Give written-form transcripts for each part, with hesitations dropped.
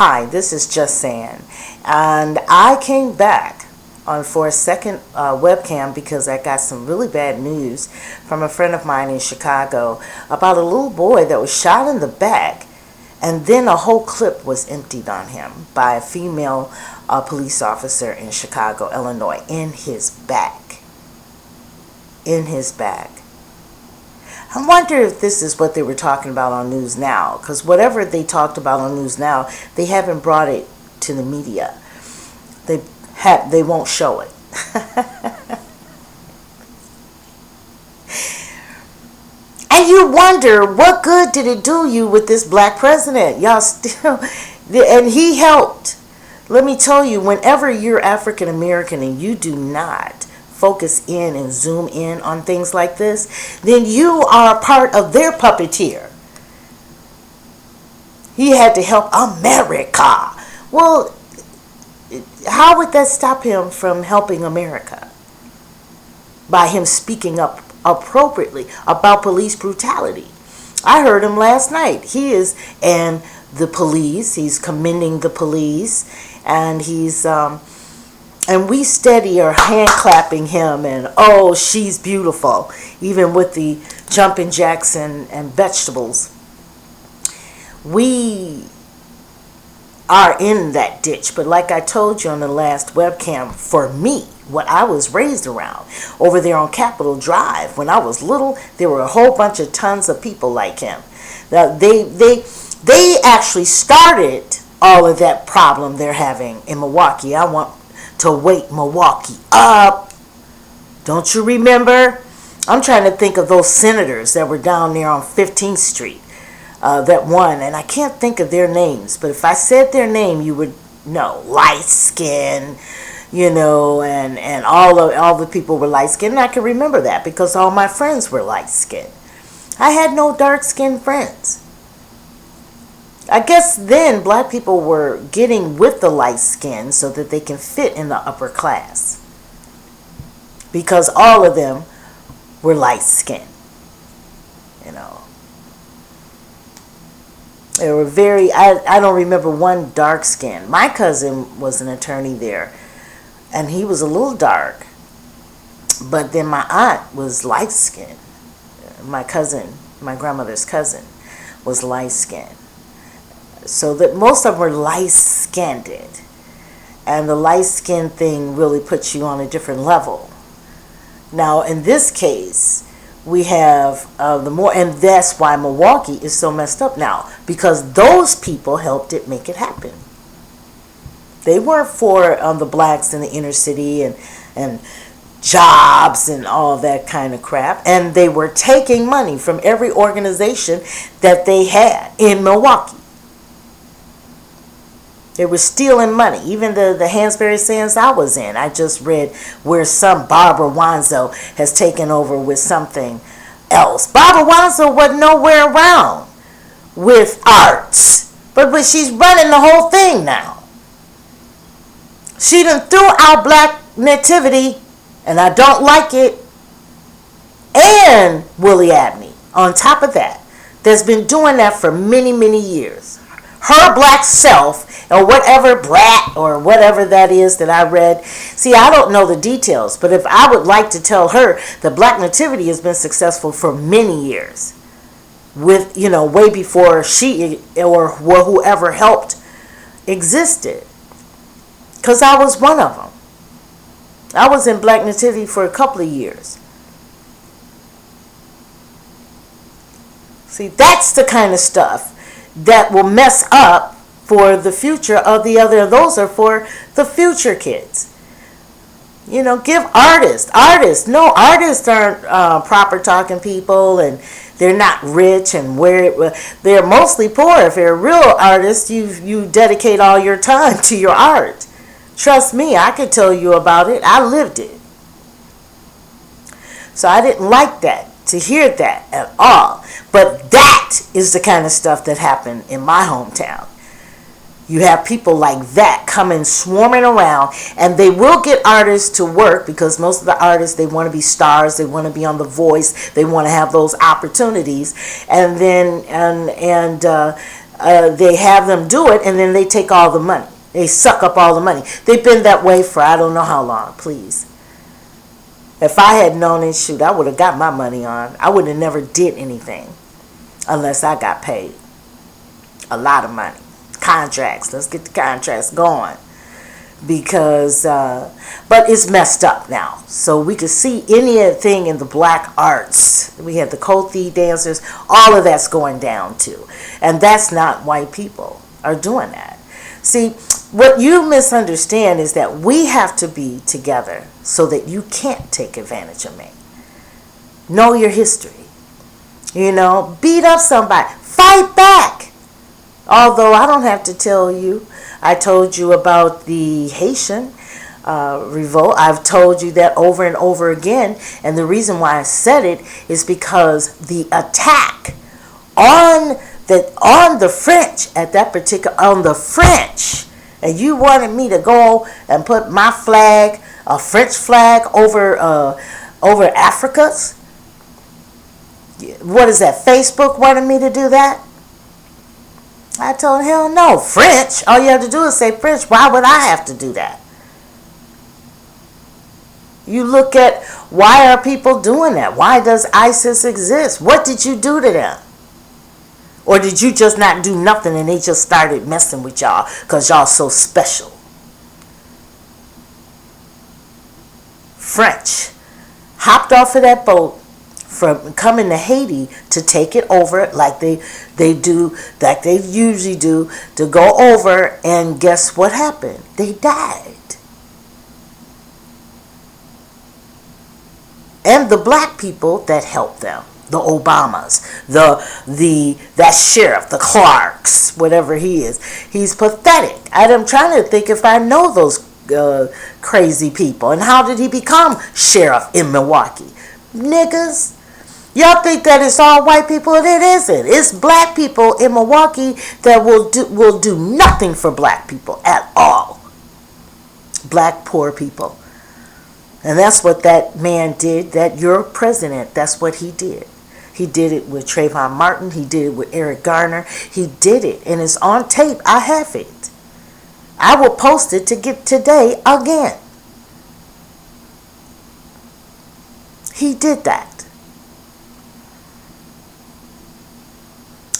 Hi, this is Just Saying, and I came back for a second webcam because I got some really bad news from a friend of mine in Chicago about a little boy that was shot in the back, and then a whole clip was emptied on him by a female police officer in Chicago, Illinois, in his back. In his back. I wonder if this is what they were talking about on News Now, because whatever they talked about on News Now, they haven't brought it to the media. They won't show it. And you wonder, what good did it do you with this black president? Y'all still, and he helped. Let me tell you, whenever you're African American and you do not focus in and zoom in on things like this, then you are a part of their puppeteer. He had to help America. Well, how would that stop him from helping America? By him speaking up appropriately about police brutality. I heard him last night. He is, and the police, he's commending the police, and he's and we steady are hand clapping him, and oh, she's beautiful, even with the jumping jacks and vegetables. We are in that ditch, but like I told you on the last webcam, for me, what I was raised around over there on Capitol Drive, when I was little, there were a whole bunch of tons of people like him. Now, they actually started all of that problem they're having in Milwaukee. I want to wake Milwaukee up. Don't you remember? I'm trying to think of those senators that were down there on 15th Street that won, and I can't think of their names, but if I said their name, you would know. Light skin, and all the people were light skinned, and I can remember that because all my friends were light skinned. I had no dark skinned friends. I guess then black people were getting with the light skin so that they can fit in the upper class, because all of them were light skinned. They were very, I don't remember one dark skin. My cousin was an attorney there, and he was a little dark, but then my aunt was light skinned. My cousin, my grandmother's cousin, was light skinned. So that most of them were light-skinned, and the light-skin thing really puts you on a different level. Now, in this case, we have and that's why Milwaukee is so messed up now, because those people helped it make it happen. They weren't for the blacks in the inner city and jobs and all that kind of crap, and they were taking money from every organization that they had in Milwaukee. They were stealing money. Even the Hansberry Sands I was in, I just read where some Barbara Wanzo has taken over with something else. Barbara Wanzo wasn't nowhere around with arts, but she's running the whole thing now. She done threw out Black Nativity, and I don't like it, and Willie Abney on top of that, that's been doing that for many, many years. Her black self, or whatever brat or whatever that is that I read. See, I don't know the details, but if I would like to tell her that Black Nativity has been successful for many years, with, way before she or whoever helped existed. Because I was one of them. I was in Black Nativity for a couple of years. See, that's the kind of stuff that will mess up for the future of the other. Those are for the future kids. Give artists. No, artists aren't proper talking people, and they're not rich, and they're mostly poor. If you're a real artist, you dedicate all your time to your art. Trust me, I could tell you about it. I lived it. So I didn't like that, to hear that at all. But that is the kind of stuff that happened in my hometown. You have people like that coming swarming around, and they will get artists to work, because most of the artists, they want to be stars, they want to be on The Voice, they want to have those opportunities, and then they have them do it, and then they take all the money. They suck up all the money. They've been that way for I don't know how long, please. If I had known it, shoot, I would have got my money on. I would have never did anything unless I got paid a lot of money. Contracts. Let's get the contracts going. Because, but it's messed up now. So we can see anything in the black arts. We have the Kothi dancers. All of that's going down too. And that's not white people are doing that. See, what you misunderstand is that we have to be together so that you can't take advantage of me. Know your history. You know, beat up somebody. Fight back. Although I don't have to tell you. I told you about the Haitian revolt. I've told you that over and over again. And the reason why I said it is because the attack on the French at that particular, on the French, and you wanted me to go and put my flag, a French flag, over Africa's. What is that? Facebook wanted me to do that? I told him, hell no, French. All you have to do is say French. Why would I have to do that? You look at why are people doing that? Why does ISIS exist? What did you do to them? Or did you just not do nothing and they just started messing with y'all because y'all so special? French hopped off of that boat from coming to Haiti to take it over like they do, like they usually do, to go over, and guess what happened? They died. And the black people that helped them, the Obamas, that sheriff, the Clarks, whatever he is, he's pathetic. I'm trying to think if I know those crazy people. And how did he become sheriff in Milwaukee? Niggas. Y'all think that it's all white people, and it isn't. It's black people in Milwaukee that will do nothing for black people at all. Black poor people. And that's what that man did, that your president, that's what he did. He did it with Trayvon Martin. He did it with Eric Garner. He did it, and it's on tape. I have it. I will post it to get today again. He did that.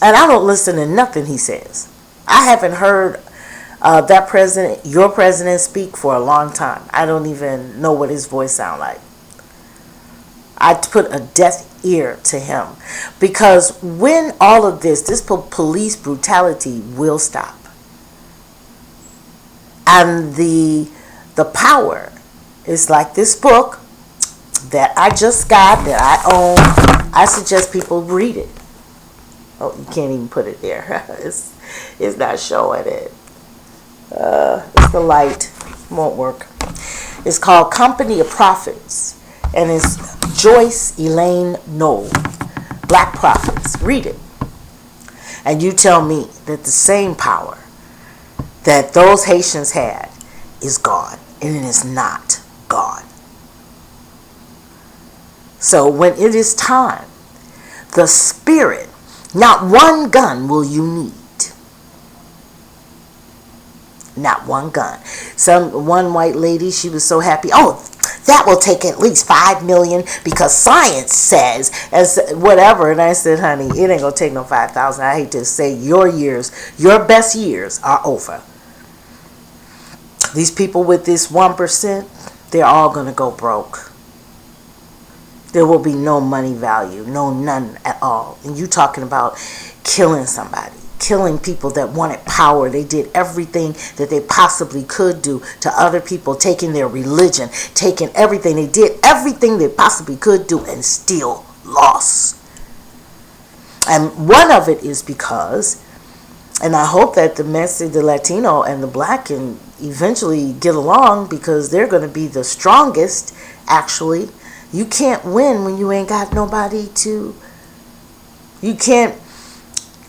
And I don't listen to nothing he says. I haven't heard that president, your president, speak for a long time. I don't even know what his voice sounds like. I put a deaf ear to him. Because when all of this police brutality will stop. And the power is like this book that I just got, that I own. I suggest people read it. Oh, you can't even put it there. It's not showing it. It's the light. Won't work. It's called Company of Prophets. And it's Joyce Elaine Knoll. Black Prophets. Read it. And you tell me that the same power that those Haitians had is gone. And it is not gone. So when it is time, the spirit, not one gun will you need. Not one gun. One white lady, she was so happy. Oh, that will take at least 5 million because science says, as whatever. And I said, honey, it ain't gonna take no 5,000. I hate to say your years, your best years are over. These people with this 1%, they're all gonna go broke. There will be no money value, none at all. And you talking about killing somebody, killing people that wanted power. They did everything that they possibly could do to other people, taking their religion, taking everything. They did everything they possibly could do and still lost. And one of it is because, and I hope that the message, the Latino and the black can eventually get along because they're going to be the strongest, actually. You can't win when you ain't got nobody to... You can't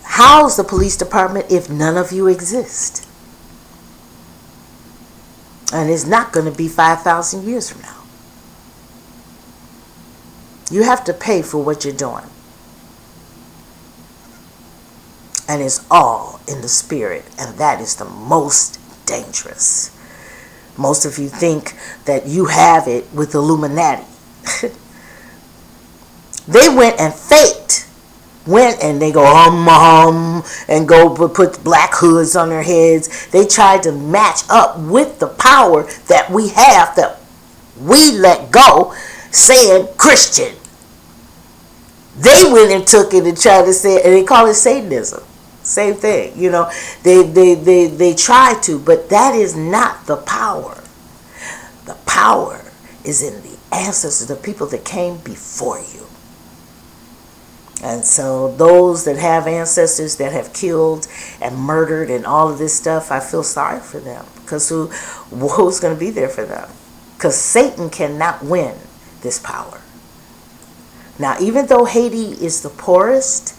house the police department if none of you exist. And it's not going to be 5,000 years from now. You have to pay for what you're doing. And it's all in the spirit. And that is the most dangerous. Most of you think that you have it with Illuminati. They went and faked. Went and they go and go put black hoods on their heads. They tried to match up with the power that we have, that we let go, saying Christian. They went and took it and tried to say, and they call it Satanism. Same thing, you know. They try to, but that is not the power. The power is in the ancestors, the people that came before you. And so those that have ancestors that have killed and murdered and all of this stuff, I feel sorry for them. Because who's going to be there for them? Because Satan cannot win this power. Now, even though Haiti is the poorest,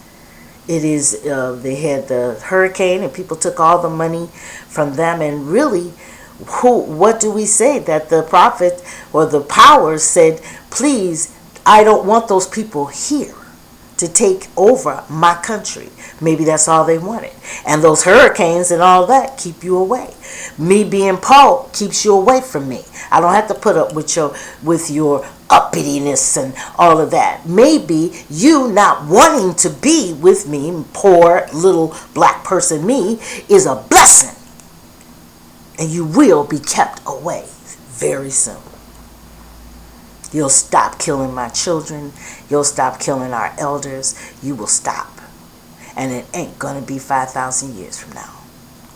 it is, they had the hurricane and people took all the money from them. And really, what do we say? That the prophet or the powers said, please, I don't want those people here to take over my country. Maybe that's all they wanted. And those hurricanes and all that keep you away. Me being Paul keeps you away from me. I don't have to put up with your uppityness and all of that. Maybe you not wanting to be with me, poor little black person me, is a blessing. And you will be kept away very soon. You'll stop killing my children. You'll stop killing our elders. You will stop. And it ain't going to be 5,000 years from now.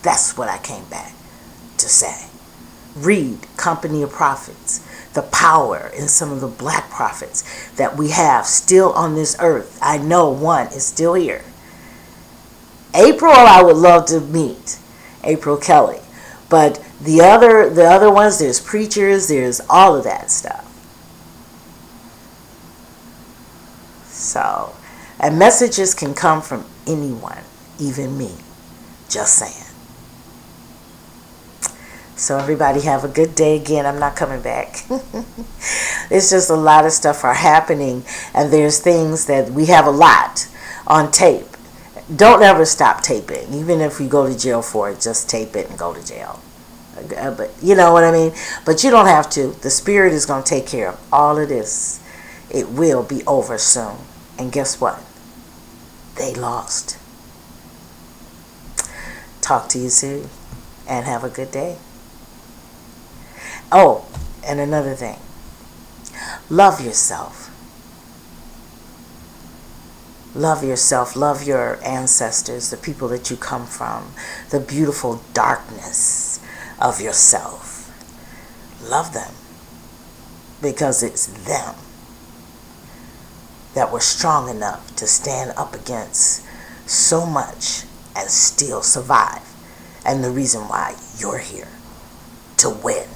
That's what I came back to say. Read Company of Prophets. The power in some of the black prophets that we have still on this earth. I know one is still here. April, I would love to meet. April Kelly. But the other ones, there's preachers, there's all of that stuff. So, and messages can come from anyone, even me. Just saying. So everybody have a good day. Again, I'm not coming back. It's just a lot of stuff are happening, and there's things that we have a lot on tape. Don't ever stop taping. Even if you go to jail for it, just tape it and go to jail. But you know what I mean? But you don't have to. The Spirit is going to take care of all of this. It will be over soon. And guess what? They lost. Talk to you soon. And have a good day. Oh, and another thing. Love yourself. Love yourself. Love your ancestors, the people that you come from, the beautiful darkness of yourself. Love them. Because it's them that were strong enough to stand up against so much and still survive. And the reason why you're here, to win.